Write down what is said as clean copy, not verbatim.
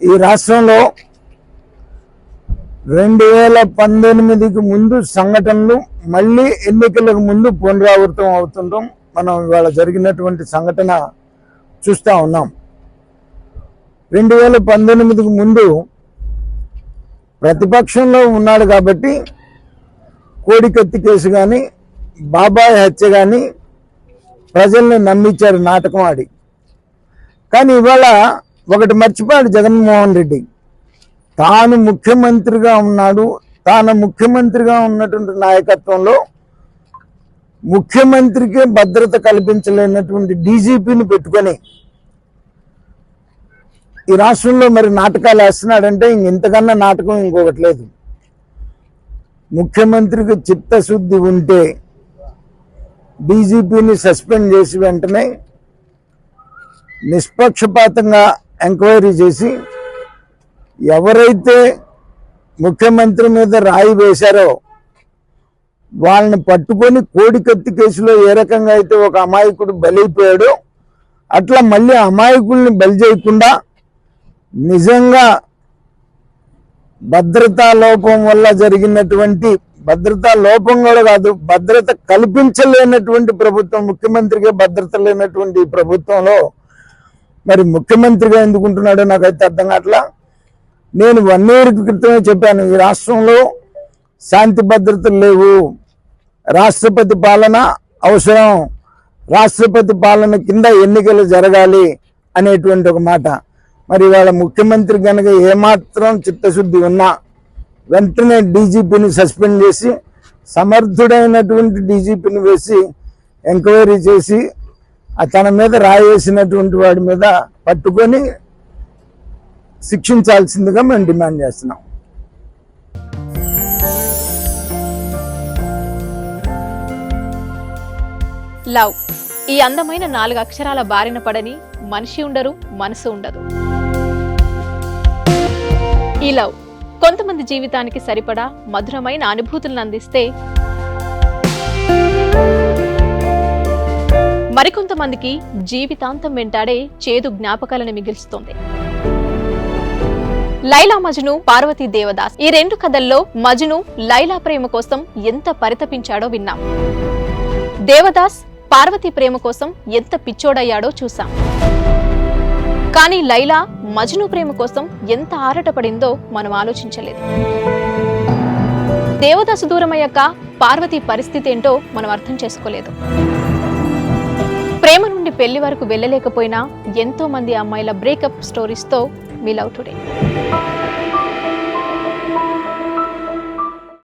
ఈ రాష్ట్రంలో 2019కి ముందు సంఘటనలు మళ్ళీ ఎన్నికలకు ముందు పునరావృతం అవుతుంటాం. మనం ఇవాళ జరిగినటువంటి సంఘటన చూస్తూ ఉన్నాం. 2019కి ముందు ప్రతిపక్షంలో ఉన్నాడు కాబట్టి కోడికత్తి కేసు కానీ బాబాయ్ హత్య కానీ ప్రజల్ని నమ్మించారు నాటకం ఆడి. కానీ ఇవాళ ఒకటి మర్చిపోయాడు జగన్మోహన్ రెడ్డి. తాను ముఖ్యమంత్రిగా ఉన్నాడు. తాను ముఖ్యమంత్రిగా ఉన్నటువంటి నాయకత్వంలో ముఖ్యమంత్రికే భద్రత కల్పించలేనటువంటి డీజీపీని పెట్టుకొని ఈ రాష్ట్రంలో మరి నాటకాలు వేస్తున్నాడంటే ఇంతకన్నా నాటకం ఇంకొకటి లేదు. ముఖ్యమంత్రికి చిత్తశుద్ధి ఉంటే డీజీపీని సస్పెండ్ చేసి వెంటనే నిష్పక్షపాతంగా ఎంక్వైరీ చేసి ఎవరైతే ముఖ్యమంత్రి మీద రాయి వేశారో వాళ్ళని పట్టుకొని కోడికత్తి కేసులో ఏ రకంగా అయితే ఒక అమాయకుడు బలైపోయాడో అట్లా మళ్ళీ అమాయకుల్ని బలి చేయకుండా నిజంగా భద్రతా లోపం వల్ల జరిగినటువంటి, భద్రతా లోపం కూడా కాదు, భద్రత కల్పించలేనటువంటి ప్రభుత్వం, ముఖ్యమంత్రికే భద్రత లేనటువంటి ప్రభుత్వంలో మరి ముఖ్యమంత్రిగా ఎందుకుంటున్నాడో నాకైతే అర్థం కావట్లా. నేను 1 year క్రితమే చెప్పాను, ఈ రాష్ట్రంలో శాంతి భద్రతలు లేవు, రాష్ట్రపతి పాలన అవసరం, రాష్ట్రపతి పాలన కింద ఎన్నికలు జరగాలి అనేటువంటి ఒక మాట. మరి వాళ్ళ ముఖ్యమంత్రి కనుక ఏమాత్రం చిత్తశుద్ధి ఉన్నా వెంటనే డీజీపీని సస్పెండ్ చేసి సమర్థుడైనటువంటి డీజీపీని వేసి ఎంక్వైరీ చేసి తన మీద రాయేసినటువంటి వాడి మీద పట్టుకొని శిక్షించాల్సిందిగా మేము డిమాండ్ చేస్తున్నాం. లవ్ ఈ అందమైన 4 అక్షరాల బారిన పడని మనిషి ఉండరు, మనసు ఉండదు. ఈ లవ్ కొంతమంది జీవితానికి సరిపడా మధురమైన అనుభూతులను అందిస్తే మరికొంతమందికి జీవితాంతం వెంటాడే చేదు జ్ఞాపకాలను మిగిల్చుతోంది. లైలా మజ్ను, పార్వతీ దేవదాస్ ఈ 2 కథల్లో మజ్ను లైలా ప్రేమ కోసం ఎంత పరితపించాడో విన్నాం. దేవదాస్ పార్వతి ప్రేమ కోసం ఎంత పిచ్చోడయ్యాడో చూసాం. కానీ లైలా మజ్ను ప్రేమ కోసం ఎంత ఆరాటపడిందో మనం ఆలోచించలేదు. దేవదాసు దూరమయ్యాక పార్వతి పరిస్థితి ఏంటో మనం అర్థం చేసుకోలేదు. ప్రేమ నుండి పెళ్లి వరకు వెళ్ళలేకపోయినా ఎంతో మంది అమ్మాయిల బ్రేకప్ స్టోరీస్తో వి లవ్ టుడే.